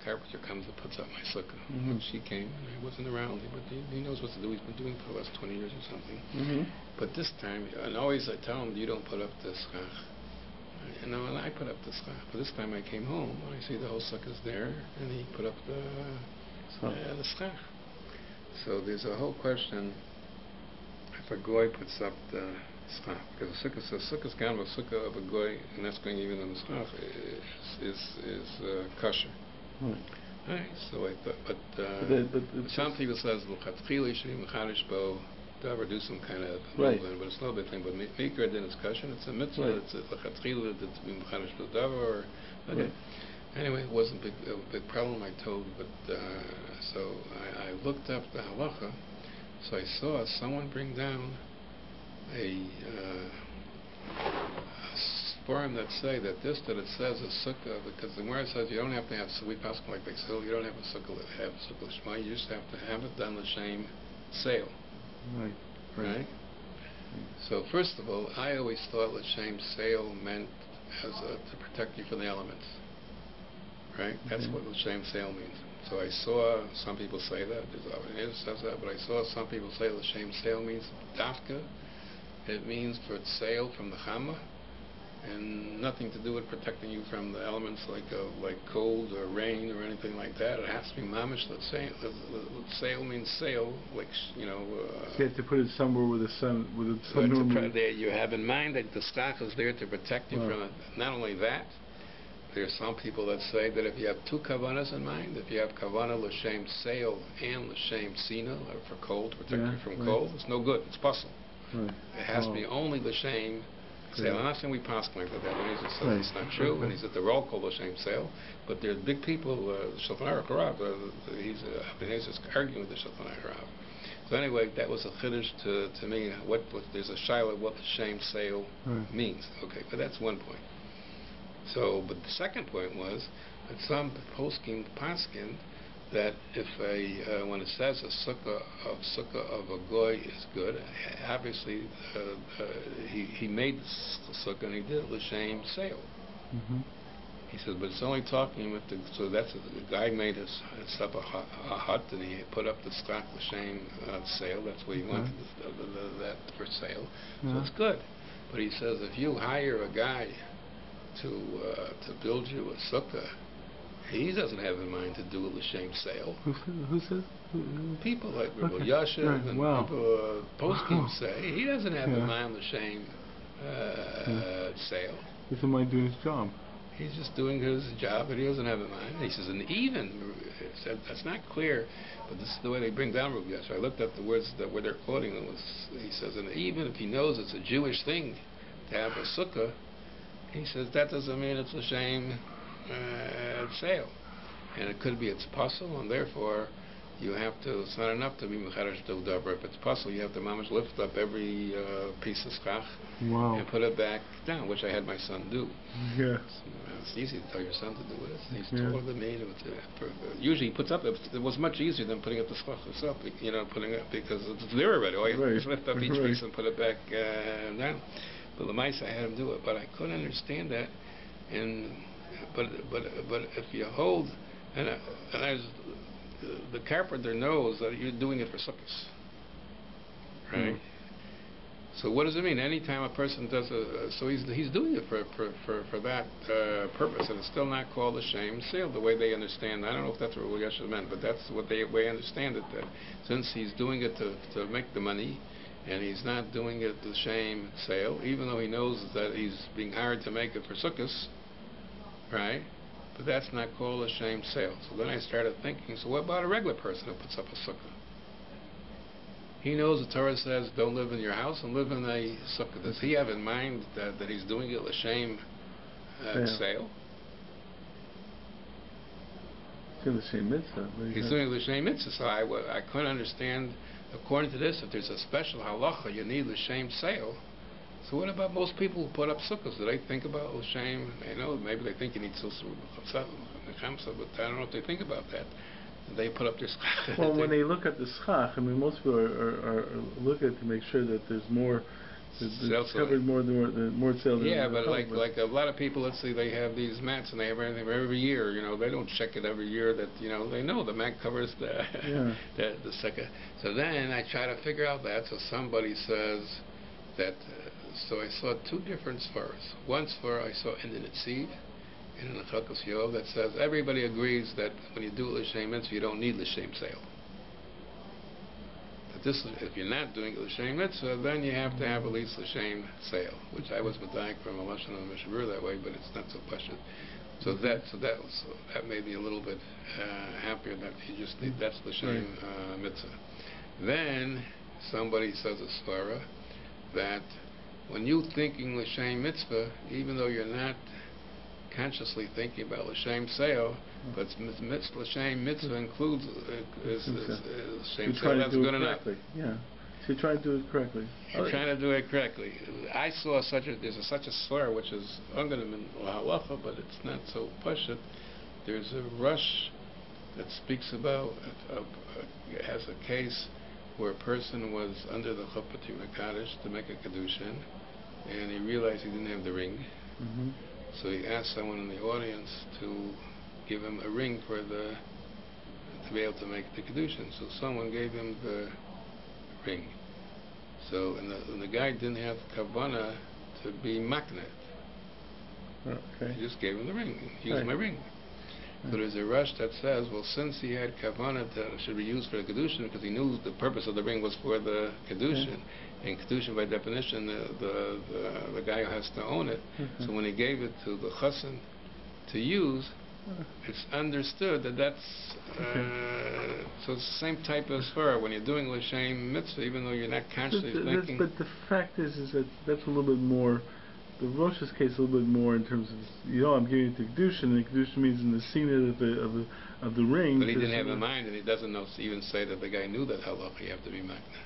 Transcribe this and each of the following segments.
carpenter comes and puts up my sukkah. And she came, and I wasn't around, but he knows what to do. He's been doing it for the last 20 years or something. But this time, and always I tell him, you don't put up the schach. And I put up the schach. But this time I came home, and I see the whole sukkah's there, and he put up the schach. So there's a whole question if a goy puts up the schach, because the sukkah says sukkah's kind of a sukkah of a goy, and that's going even in the schach is kosher. Right. So I thought, but some people says l'chatchila shri mechadish bo davar, do some kind of movement, but it's not a big thing. But mikra din is kosher. It's a mitzvah. It's l'chatchila to be mechadish bo davar. Okay. Anyway, it wasn't a big problem, I told, but so I looked up the halacha. So I saw someone bring down a forum that say that it says a sukkah, because the Gemara says you don't have to have, so we pass like Bexil, you don't have a sukkah l'shma, you just have to have it done l'shem sale. Right? So first of all, I always thought l'shem sale meant to protect you from the elements. Right? That's what l'shem sale means. So I saw some people say that, it says that, but I saw some people say l'shem sale means dafka. It means for sale from the chama, and nothing to do with protecting you from the elements like cold or rain or anything like that. It has to be mamish. Let's say sale means sale, like so you have to put it somewhere where the sun there you have in mind that the schach is there to protect you from it. Not only that, there are some people that say that if you have two kavanas in mind, if you have kavana l'shem sale and l'shem sina, or for cold, to protect you from cold, it's no good. It's puzzle. It has to be only l'shem sale. I'm not saying we pass like that. That says it's not true, and he's at the roll called l'shem sale. But there are big people. Shulchan Aruch Rav, he's arguing with the Shulchan Aruch Rav. So anyway, that was a chiddush to me. There's a shaila what l'shem sale means. Okay, but that's one point. So, but the second point was that some poskim paskin that if when it says a sukkah of a goy is good, obviously he made the sukkah and he did it l'shem sale. He says, but it's only talking with so that's the guy made set up a hut and he put up the stock l'shem sale. That's where he wanted that for sale. So it's good. But he says if you hire a guy to build you a sukkah, he doesn't have in mind to do a l'shem sale. Who says? People like Rabbi Yashiv and people poskim say he doesn't have in mind l'shem sale. He's in mind doing his job. He's just doing his job, but he doesn't have in mind. He says, and even that's not clear, but this is the way they bring down Rabbi Yashiv. I looked up the words that where they're quoting them. He says, and even if he knows it's a Jewish thing to have a sukkah, he says that doesn't mean it's l'shem sale, and it could be it's puzzle, and therefore you have to. It's not enough to be mechadash to davar. If it's puzzle, you have to mamish lift up every piece of schach and put it back down, which I had my son do. It's easy to tell your son to do it. He's taller than me. Usually he puts up. It was much easier than putting up the schach itself. Putting up because it's there already. All you have to lift up each piece and put it back down. But Lamaisa, I had him do it, but I couldn't understand that. But if you hold, the carpenter knows that you're doing it for sukkahs, right? So what does it mean? Anytime a person does so he's doing it for that purpose, and it's still not called l'shem sale the way they understand. I don't know if that's what Yashiv meant, but that's what they understand it. That since he's doing it to make the money, and he's not doing it l'shem sale, even though he knows that he's being hired to make it for sukkahs, right? But that's not called l'shem sale. So then I started thinking, so what about a regular person who puts up a sukkah? He knows the Torah says don't live in your house and live in a sukkah. Does he have in mind that he's doing it l'shem sale? It's l'shem mitzvah. He's doing it l'shem mitzvah. So I couldn't understand. According to this, if there's a special halacha, you need l'shem sale. So what about most people who put up sukkahs? Do they think about l'shem? Maybe they think you need silsur, but I don't know if they think about that. They put up their schach. Well, when they look at the schach, most people are look at it to make sure that there's more It's covered more sale than yeah, the but cover. like a lot of people, let's say they have these mats and they have everything every year. They don't check it every year. That they know the mat covers the the second. So then I try to figure out that. So somebody says that. So I saw two different svaras. One svara I saw in the Netziv, and in the Chalkas Yov, that says everybody agrees that when you do l'shem mitzvah, you don't need l'shem sale. This is, if you're not doing l'shem mitzvah, then you have to have at least l'shem sale, which I was medayik from a lashon of the Mishabur that way, but it's not so pashut. So that made me a little bit happier that you just need that's l'shem mitzvah. Then somebody says a svara that when you thinking l'shem mitzvah, even though you're not consciously thinking about l'shem sale, but l'shem mitzvah includes l'shem sale. That's good enough. Yeah, so you're trying to do it correctly. You're trying to do it correctly. I saw such a svara which is unganim in halacha, but it's not so pashut. There's a rush that speaks about has a case where a person was under the chuppah mekadosh to make a kedushin, and he realized he didn't have the ring. So he asked someone in the audience to give him a ring to be able to make the kedushin. So someone gave him the ring. So and the guy didn't have kavanah to be maknet. Okay. He just gave him the ring. Use my ring. So there's a rush that says, well, since he had kavanah that should be used for the kedushin, because he knew the purpose of the ring was for the kedushin, and kedushin by definition, the guy who has to own it. So when he gave it to the chassan to use, it's understood that's so it's the same type of svara when you're doing l'shem mitzvah, even though you're not consciously thinking. But the fact is that that's a little bit more. The Rosh's case a little bit more in terms of I'm giving it to kedushin, and kedushin means in the scene of the ring. But he didn't have in mind, and he doesn't even say that the guy knew that halacha you have to be makna.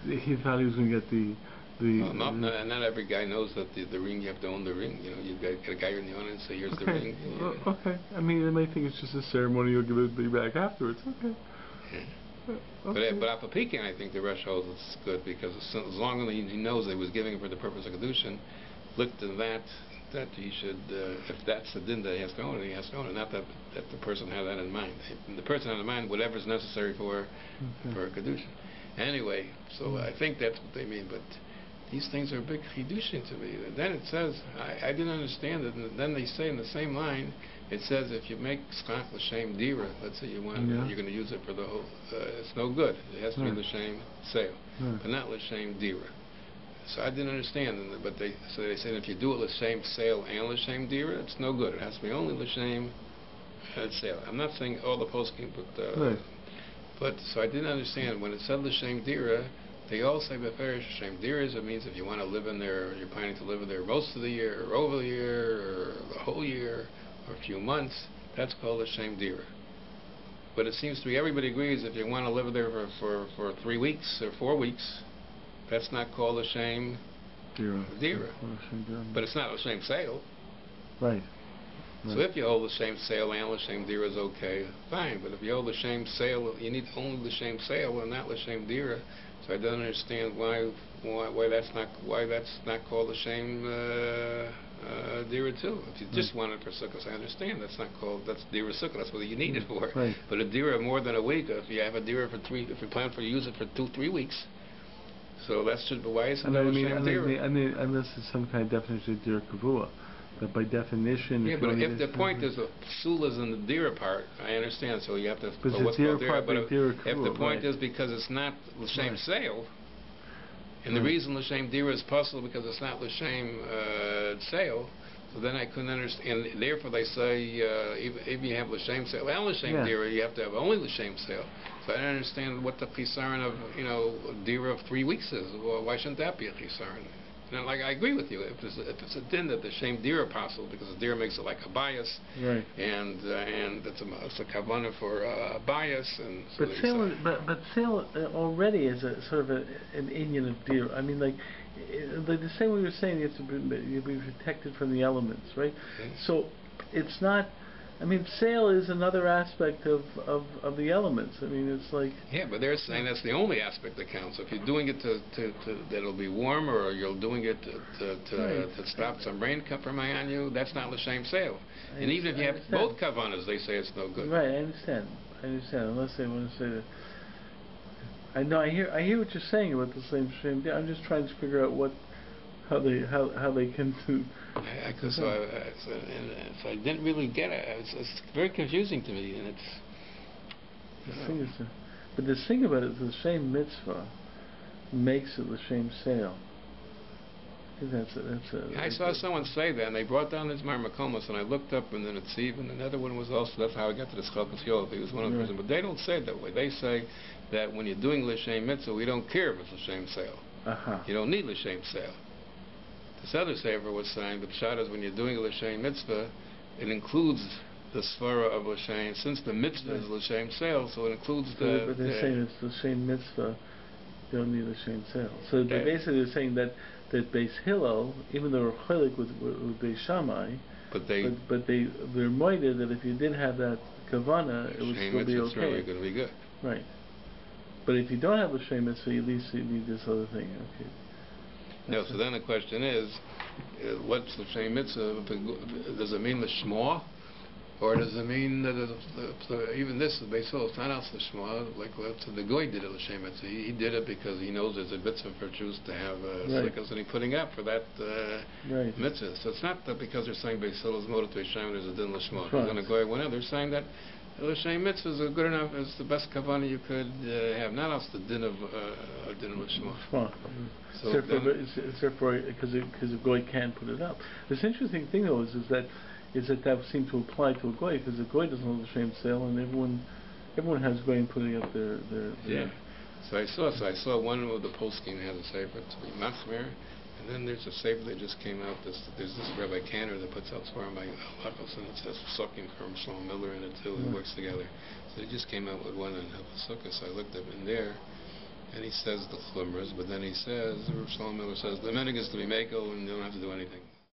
He thought he was going to get the. Not every guy knows that the ring, you have to own the ring. You get a guy in the audience and say, here's the ring. Okay. I mean, they may think it's just a ceremony, you'll give it back afterwards. Okay. Okay. But Apapikin, I think the Rosh holds it's good, because as long as he knows that he was giving it for the purpose of kedushin, looked to that he should, if that's the din that he has to own it, he has to own it. Not that the person had that in mind. The person had in mind whatever is necessary for kedushin. Anyway, so I think that's what they mean, but these things are big chidushin to me. And then it says, I didn't understand it, and then they say in the same line, it says if you make schach l'shem dira, let's say you're going to use it for the whole, it's no good. It has to be l'shem sale, but not l'shem dira. So I didn't understand, but they said if you do it l'shem sale and l'shem dira, it's no good. It has to be only l'shem sale. I'm not saying all the poskim, but so I didn't understand when it said l'shem dira. They all say beferish l'shem dira. It means if you want to live in there, you're planning to live in there most of the year, or over the year, or the whole year, or a few months. That's called l'shem dira. But it seems to me everybody agrees if you want to live there for 3 weeks or 4 weeks, that's not called l'shem dira. But it's not l'shem sale. Right. So if you hold l'shem sale and l'shem dira is okay, fine. But if you hold l'shem sale, you need only l'shem sale and not l'shem dira. So I don't understand why that's not called l'shem dira too. If you just want it for sukkahs, I understand that's dira sukkah. That's what you need it for. Right. But a dira more than a week. If you have a dira if you plan to use it for 2-3 weeks, so that should be why isn't l'shem dira? Unless it's some kind of definition of dira kavua. But by definition, but if the point is the psul is in the dira part, I understand. So you have to. But what's called dira? But if the point is because it's not l'shem sale, and the reason l'shem dira is possible because it's not l'shem sale, so then I couldn't understand. And therefore, they say if you have l'shem sale and l'shem dira, you have to have only l'shem sale. So I don't understand what the chisaron of dira of 3 weeks is. Well, why shouldn't that be a chisaron? Like I agree with you. If it's a din that the shem dira possible because the dira makes it like a bias, right? And it's a kavanah for a bias, and so but sale already is a sort of an inyan of dira. I mean, like the same way you're saying, you have to be protected from the elements, right? Okay. So it's not I mean, sale is another aspect of the elements. I mean, it's like... Yeah, but they're saying that's the only aspect that counts. If you're doing it that it'll be warmer, or you're doing it to stop some rain from on you, that's not l'shem sale. And even if you have both kavanas, they say it's no good. Right, I understand. Unless they want to say that... I know. I hear what you're saying about the same shame. I'm just trying to figure out how they can do. So I didn't really get it. It's very confusing to me, and it's. But the thing about it is the same mitzvah makes it the same sale. I saw someone say that, and they brought down this Marmakomas, and I looked up, and then it's even another one was also. That's how I got to the Chalkas Yov. He was one of them, but they don't say it that way. They say that when you're doing l'shem mitzvah, we don't care if it's l'shem sale. You don't need l'shem sale. This other Sefer was saying the pshat is when you're doing a l'shem mitzvah, it includes the svara of l'shem. Since the mitzvah is l'shem sale, so it includes But they're saying it's l'shem mitzvah. You don't need l'shem sale. So they're basically saying that Beis Hillel, even though they're cholik with Beis Shammai, but they're moided that if you did have that kavana, it would still be okay. It's really going to be good. Right. But if you don't have l'shem mitzvah, at least you need this other thing. Okay. No, so then the question is, what's l'shem mitzvah? Does it mean l'shma? Or does it mean that even this, the Beis Hillel, it's not else l'shma, like the Goy did it l'shem mitzvah. He did it because he knows there's a mitzvah for Jews to have slikas, and he's putting up for that mitzvah. So it's not that because they're saying Beis Hillel is moed to Hashem, there's a din l'shma. Because then a Goy went out, they're saying that l'shem mitzvah is good enough, it's the best kavanah you could have, not else the din of l'shma. So therefore, because a Goy can't put it up. This interesting thing though is that seemed to apply to a Goy, because a Goy doesn't know the same sale, and everyone has Goyim putting up their yeah. So I saw one of the posting has a sefer to be machmer, and then there's a sefer that just came out. There's this Rabbi Kanner that puts out Svarim by Halachos, and it says sucking from Shlomo Miller, and it too works together. So he just came out with one in Hafasukah. So I looked up in there, and he says the chumras, but then he says Shlomo Miller says the menig is to be mako, and you don't have to do anything.